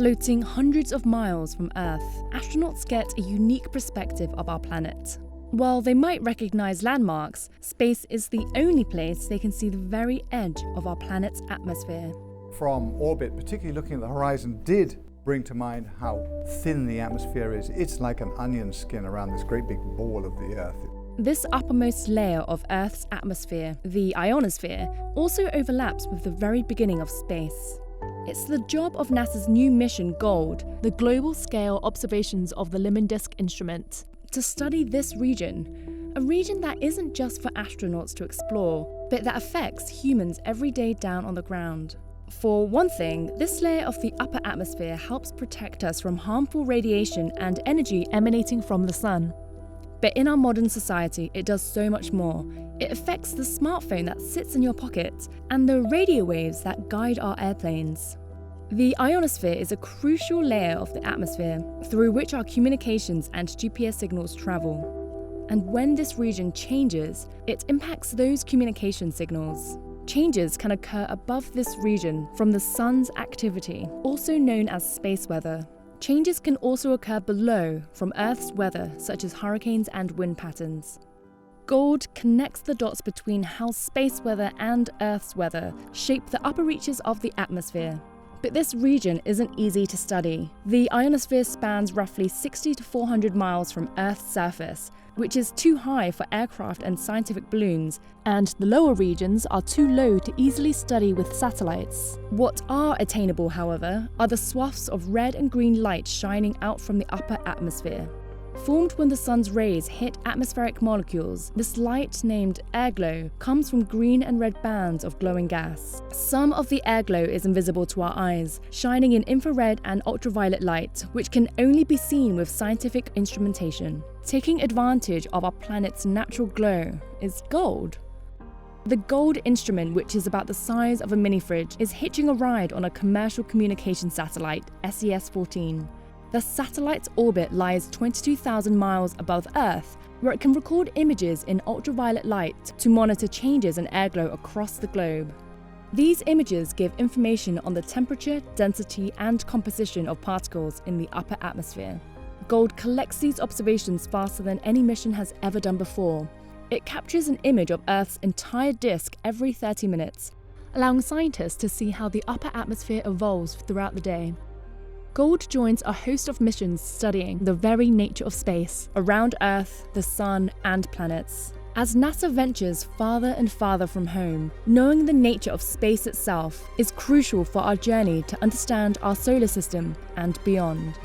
Floating hundreds of miles from Earth, astronauts get a unique perspective of our planet. While they might recognize landmarks, space is the only place they can see the very edge of our planet's atmosphere. From orbit, particularly looking at the horizon, did bring to mind how thin the atmosphere is. It's like an onion skin around this great big ball of the Earth. This uppermost layer of Earth's atmosphere, the ionosphere, also overlaps with the very beginning of space. It's the job of NASA's new mission GOLD, the Global Scale Observations of the Limon Disk Instrument, to study this region, a region that isn't just for astronauts to explore, but that affects humans every day down on the ground. For one thing, this layer of the upper atmosphere helps protect us from harmful radiation and energy emanating from the sun. But in our modern society, it does so much more. It affects the smartphone that sits in your pocket and the radio waves that guide our airplanes. The ionosphere is a crucial layer of the atmosphere through which our communications and GPS signals travel. And when this region changes, it impacts those communication signals. Changes can occur above this region from the sun's activity, also known as space weather. Changes can also occur below from Earth's weather, such as hurricanes and wind patterns. GOLD connects the dots between how space weather and Earth's weather shape the upper reaches of the atmosphere. But this region isn't easy to study. The ionosphere spans roughly 60 to 400 miles from Earth's surface, which is too high for aircraft and scientific balloons, and the lower regions are too low to easily study with satellites. What are attainable, however, are the swaths of red and green light shining out from the upper atmosphere. Formed when the sun's rays hit atmospheric molecules, this light, named airglow, comes from green and red bands of glowing gas. Some of the airglow is invisible to our eyes, shining in infrared and ultraviolet light, which can only be seen with scientific instrumentation. Taking advantage of our planet's natural glow is GOLD. The GOLD instrument, which is about the size of a mini-fridge, is hitching a ride on a commercial communication satellite, SES-14. The satellite's orbit lies 22,000 miles above Earth, where it can record images in ultraviolet light to monitor changes in airglow across the globe. These images give information on the temperature, density, and composition of particles in the upper atmosphere. GOLD collects these observations faster than any mission has ever done before. It captures an image of Earth's entire disk every 30 minutes, allowing scientists to see how the upper atmosphere evolves throughout the day. GOLD joins a host of missions studying the very nature of space, around Earth, the Sun, and planets. As NASA ventures farther and farther from home, knowing the nature of space itself is crucial for our journey to understand our solar system and beyond.